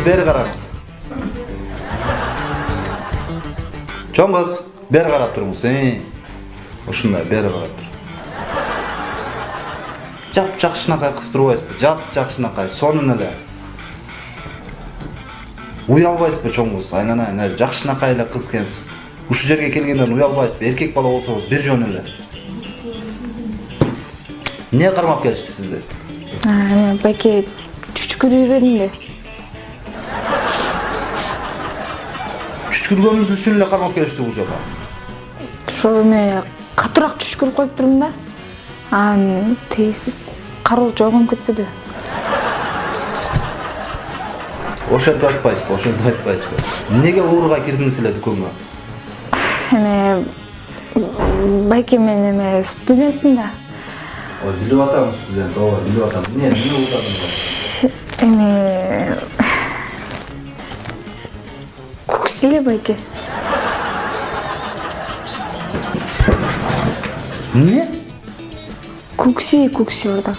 beri qarаңыз. Чоң кыз, бери карап туруңуз. Ушундай бери карап тур. Жап-жакшынакай кыз турбайсызбы? Жап-жакшынакай, сонун эле. Уялбайсызбы чоң кыз? Айнанайын, жакшынакай эле кыз экенсиз. Ушул жерге келгенден уялбайсызбы? Эркек бала болсоңуз бир жөн эле. Не кармап келишти сизди? Байке чүчкүрүбедим эле. Чүчкүргөнүңүз үчүн эле кармап келишти бул жака. Ошо катуураак чүчкүрүп коюп турдум да. Кароо жойгонуп кетпеди. Ошентип айтпайсызбы? Неге ууруга кирдиңиз эле дүкөнгө? Байке мен студентмин да. Билип атам студент, билип атам. Эмне уурдадыңыз? Куксиле байке. Эмне? Кукси орда.